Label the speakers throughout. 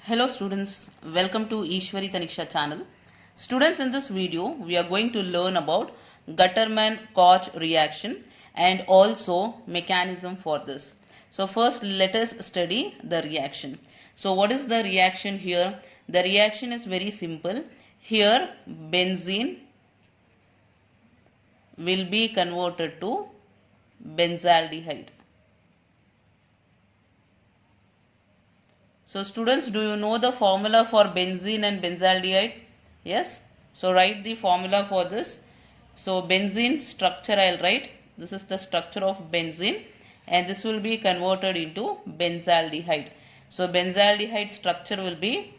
Speaker 1: Hello students, welcome to Eshwari Thaniksha channel. Students, in this video we are going to learn about Gattermann Koch reaction and also mechanism for this. So first let us study the reaction. So what is the reaction here? The reaction is very simple. Here benzene will be converted to benzaldehyde. So students, do you know the formula for benzene and benzaldehyde? Yes. So write the formula for this. So benzene structure I will write. This is the structure of benzene and this will be converted into benzaldehyde. So benzaldehyde structure will be,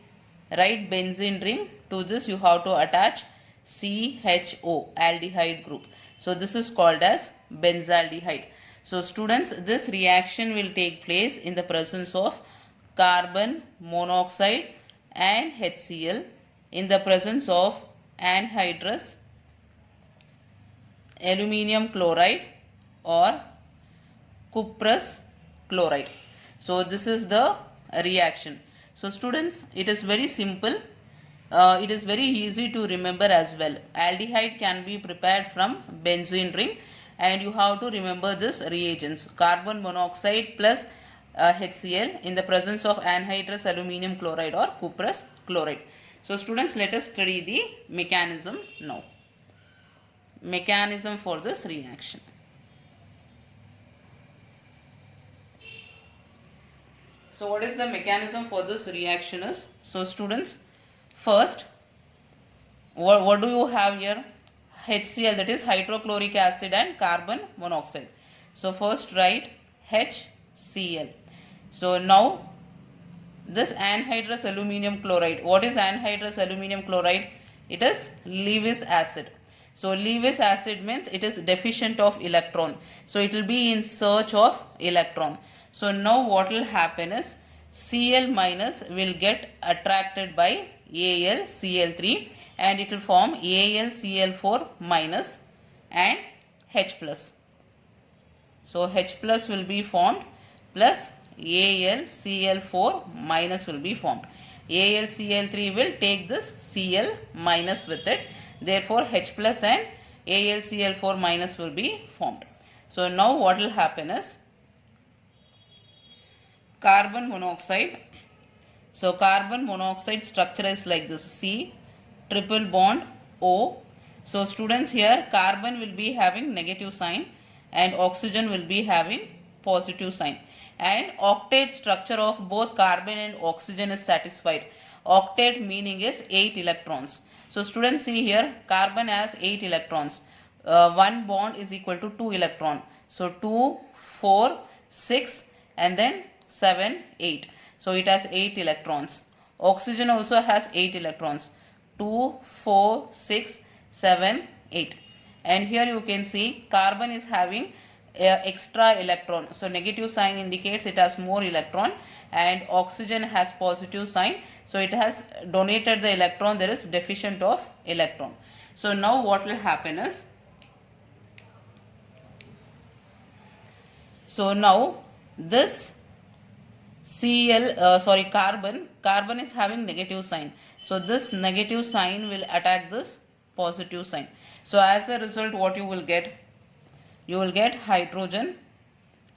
Speaker 1: write benzene ring, to this you have to attach CHO, aldehyde group. So this is called as benzaldehyde. So students, this reaction will take place in the presence of carbon monoxide and HCl in the presence of anhydrous aluminium chloride or cuprous chloride. So this is the reaction. So students, it is very simple. It is very easy to remember as well. Aldehyde can be prepared from benzene ring and you have to remember this reagents: carbon monoxide plus HCl in the presence of anhydrous aluminium chloride or cuprous chloride. So students, let us study the mechanism now. Mechanism for this reaction. So what is the mechanism for this reaction is? So students, first what do you have here? HCl, that is hydrochloric acid and carbon monoxide. So first write HCl. So now this anhydrous aluminium chloride. What is anhydrous aluminium chloride? It is Lewis acid. So Lewis acid means it is deficient of electron. So it will be in search of electron. So now what will happen is Cl minus will get attracted by AlCl3 and it will form AlCl4 minus and H plus. So H plus will be formed plus AlCl4 minus will be formed. AlCl3 will take this Cl minus with it. Therefore H plus and AlCl4 minus will be formed. So now what will happen is carbon monoxide. So carbon monoxide structure is like this: C triple bond O. So students, here carbon will be having negative sign and oxygen will be having positive sign, and octet structure of both carbon and oxygen is satisfied. Octet meaning is 8 electrons. So students, see here carbon has 8 electrons. One bond is equal to 2 electron. So 2, 4, 6 and then 7, 8. So it has 8 electrons. Oxygen also has 8 electrons. 2, 4, 6, 7, 8. And here you can see carbon is having extra electron. So negative sign indicates it has more electron and oxygen has positive sign. So it has donated the electron. There is deficient of electron. So now what will happen is, so now this carbon is having negative sign. So this negative sign will attack this positive sign. So as a result, what you will get? You will get hydrogen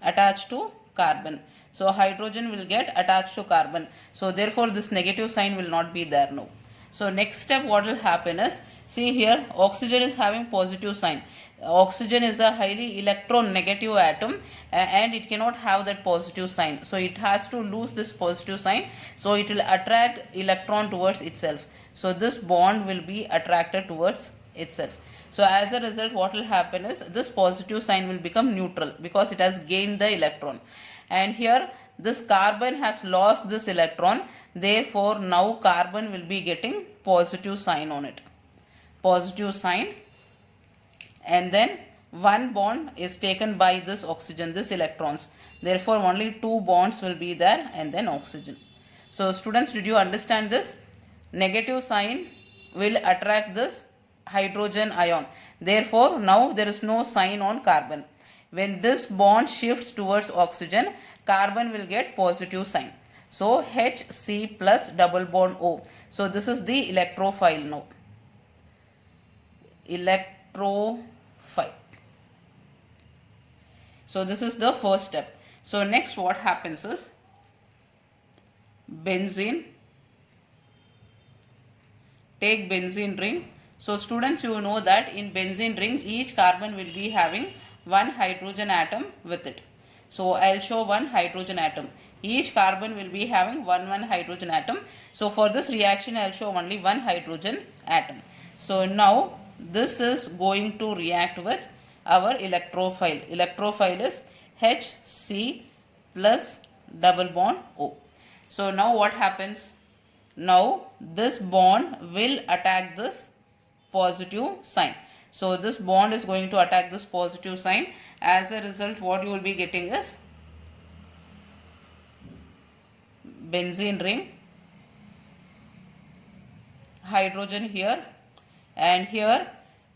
Speaker 1: attached to carbon. So hydrogen will get attached to carbon. So therefore this negative sign will not be there now. So next step what will happen is, see here oxygen is having positive sign. Oxygen is a highly electron negative atom and it cannot have that positive sign. So it has to lose this positive sign. So it will attract electron towards itself. So this bond will be attracted towards itself. So as a result, what will happen is this positive sign will become neutral because it has gained the electron. And here this carbon has lost this electron. Therefore now carbon will be getting positive sign on it. Positive sign. And then one bond is taken by this oxygen, this electrons. Therefore only 2 bonds will be there and then oxygen. So students, did you understand this? Negative sign will attract this hydrogen ion. Therefore now there is no sign on carbon. When this bond shifts towards oxygen, carbon will get positive sign. So Hc plus double bond O. So this is the electrophile now. Electrophile. So this is the first step. So next what happens is benzene. Take benzene ring. So students, you know that in benzene ring each carbon will be having one hydrogen atom with it. So I'll show one hydrogen atom. Each carbon will be having one hydrogen atom. So for this reaction I'll show only one hydrogen atom. So now this is going to react with our electrophile. Electrophile is Hc plus double bond O. So now what happens? Now this bond will attack this positive sign. So this bond is going to attack this positive sign. As a result, what you will be getting is benzene ring, hydrogen here, and here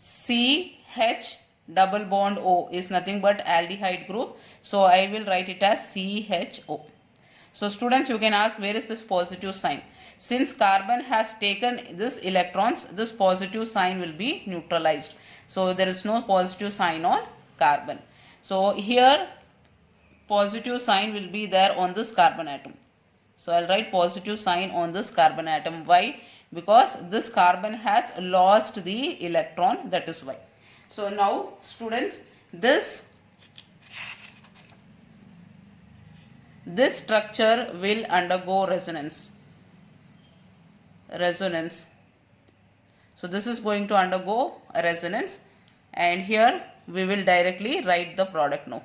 Speaker 1: CH double bond O is nothing but aldehyde group. So I will write it as CHO. So students, you can ask, where is this positive sign? Since carbon has taken this electrons, this positive sign will be neutralized. So there is no positive sign on carbon. So here positive sign will be there on this carbon atom. So I'll write positive sign on this carbon atom. Why? Because this carbon has lost the electron, that is why. So now students, this structure will undergo resonance. So this is going to undergo a resonance, and here we will directly write the product now.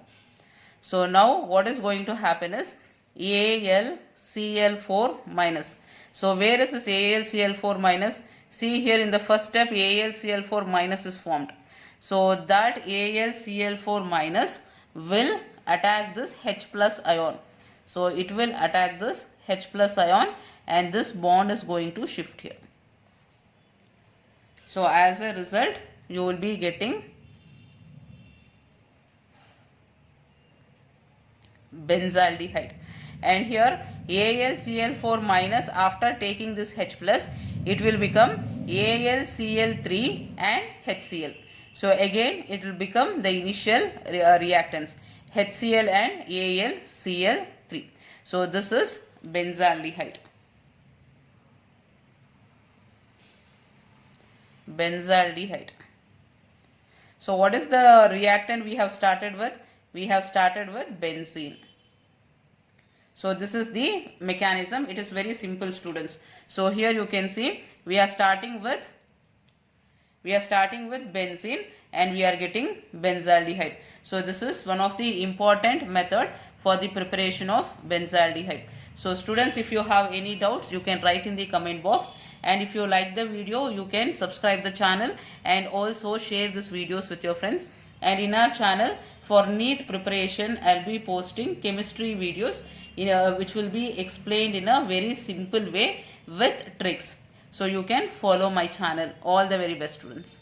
Speaker 1: So now what is going to happen is AlCl4 minus. So where is this AlCl4 minus? See here in the first step AlCl4 minus is formed. So that AlCl4 minus will attack this H plus ion. So it will attack this H plus ion, and this bond is going to shift here. So as a result, you will be getting benzaldehyde. And here AlCl4 minus, after taking this H plus, it will become AlCl3 and HCl. So again it will become the initial reactants HCl and AlCl3. So this is benzaldehyde. So what is the reactant we have started with? We have started with benzene. So this is the mechanism. It is very simple, students. So here you can see we are starting with benzene and we are getting benzaldehyde. So this is one of the important method for the preparation of benzaldehyde. So students, if you have any doubts, you can write in the comment box, and if you like the video, you can subscribe the channel and also share these videos with your friends. And in our channel for NEET preparation, I'll be posting chemistry videos which will be explained in a very simple way with tricks. So you can follow my channel. All the very best, students.